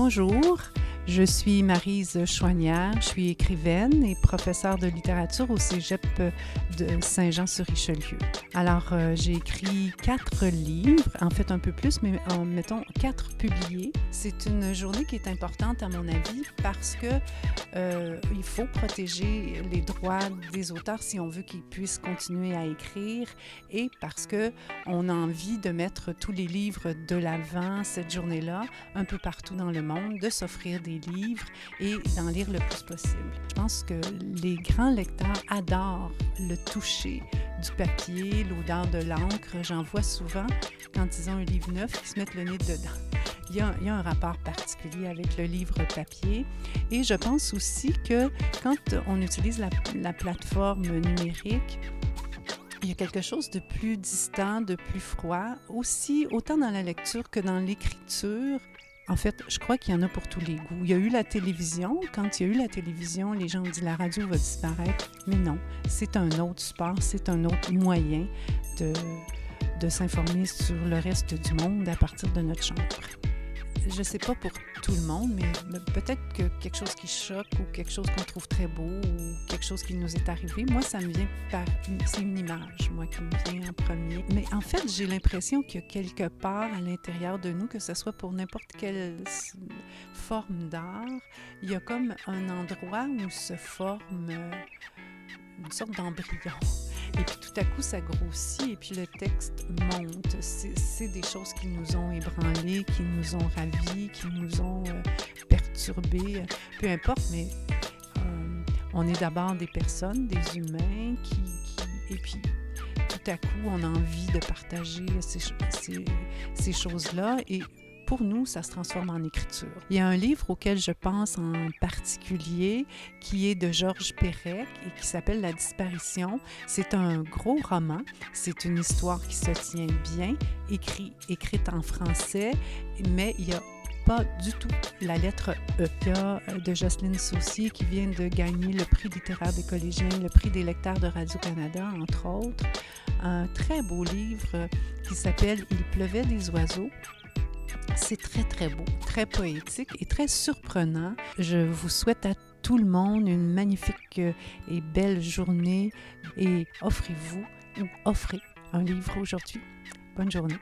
Bonjour, je suis Maryse Chouanière, je suis écrivaine et professeure de littérature au Cégep de Saint-Jean-sur-Richelieu. Alors, j'ai écrit 4 livres, en fait un peu plus, mais mettons 4 publiés. C'est une journée qui est importante à mon avis parce que il faut protéger les droits des auteurs si on veut qu'ils puissent continuer à écrire et parce qu'on a envie de mettre tous les livres de l'avant cette journée-là, un peu partout dans le monde, de s'offrir des livres et d'en lire le plus possible. Je pense que les grands lecteurs adorent le toucher du papier, l'odeur de l'encre. J'en vois souvent quand ils ont un livre neuf, ils se mettent le nez dedans. Il y a un rapport particulier avec le livre papier et je pense aussi que quand on utilise la plateforme numérique, il y a quelque chose de plus distant, de plus froid, aussi autant dans la lecture que dans l'écriture. En fait, je crois qu'il y en a pour tous les goûts. Il y a eu la télévision. Quand il y a eu la télévision, les gens ont dit la radio va disparaître. Mais non, c'est un autre support, c'est un autre moyen de s'informer sur le reste du monde à partir de notre chambre. Je ne sais pas pour tout le monde, mais peut-être que quelque chose qui choque ou quelque chose qu'on trouve très beau ou quelque chose qui nous est arrivé, moi, ça me vient c'est une image, moi, qui me vient en premier. Mais en fait, j'ai l'impression qu'il y a quelque part à l'intérieur de nous, que ce soit pour n'importe quelle forme d'art, il y a comme un endroit où se forme une sorte d'embryon. Et puis tout à coup, ça grossit et puis le texte monte. C'est des choses qui nous ont ébranlés, qui nous ont ravis, qui nous ont perturbés. Peu importe, mais on est d'abord des personnes, des humains et puis tout à coup, on a envie de partager ces choses-là et pour nous, ça se transforme en écriture. Il y a un livre auquel je pense en particulier qui est de Georges Perec et qui s'appelle La disparition. C'est un gros roman. C'est une histoire qui se tient bien, écrite en français, mais il n'y a pas du tout la lettre E. Il y a de Jocelyne Saucier qui vient de gagner le prix littéraire des collégiens, le prix des lecteurs de Radio-Canada, entre autres. Un très beau livre qui s'appelle « Il pleuvait des oiseaux ». C'est très, très beau, très poétique et très surprenant. Je vous souhaite à tout le monde une magnifique et belle journée et offrez-vous ou offrez un livre aujourd'hui. Bonne journée.